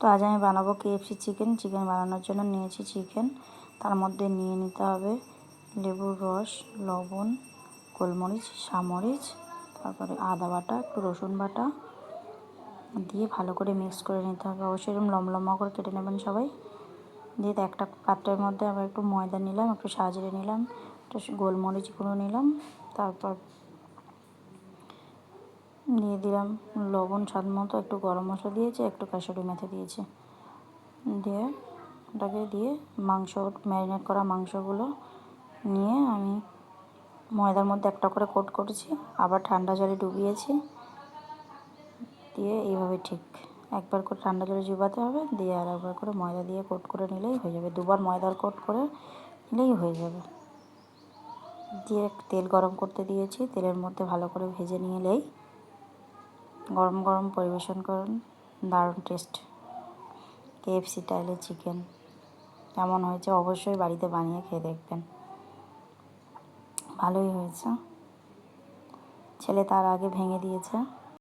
তো আজ আমি বানাবো কেএফসি চিকেন। চিকেন বানানোর জন্য নিয়েছি চিকেন, তার মধ্যে নিয়ে নিতে হবে লেবুর রস, লবণ, গোলমরিচ, সামরিচ, তারপরে আদা বাটা, একটু রসুন বাটা দিয়ে ভালো করে মিক্স করে নিতে হবে। অবশ্যই এরকম লম্বা করে কেটে নেবেন সবাই। দিয়ে একটা পাত্রের মধ্যে আবার একটু ময়দা নিলাম, একটু সাজিয়ে নিলাম, একটু গোলমরিচ গুঁড়ো নিলাম, তারপর দিয়ে দিলাম লবণ স্বাদ মতো, একটু গরম মশলা দিয়েছি, একটু কাসুরি মেথি দিয়েছি। দিয়ে ওটাকে দিয়ে মাংস ম্যারিনেট করা মাংসগুলো নিয়ে আমি ময়দার মধ্যে একটা করে কোট করেছি, আবার ঠান্ডা জলে ডুবিয়েছি। দিয়ে এইভাবে ঠিক একবার করে ঠান্ডা জলে ডুবাতে হবে, দিয়ে আর একবার করে ময়দা দিয়ে কোট করে নিলেই হয়ে যাবে। দুবার ময়দার কোট করে নিলেই হয়ে যাবে। দিয়ে তেল গরম করতে দিয়েছি, তেলের মধ্যে ভালো করে ভেজে নিলেই গরম গরম পরিবেশন করুন। দারুণ টেস্ট কেএফসি স্টাইলের চিকেন। কেমন হয়েছে অবশ্যই বাড়িতে বানিয়ে খেয়ে দেখবেন। ভালোই হয়েছে। ছেলে তার আগে ভেঙে দিয়েছে।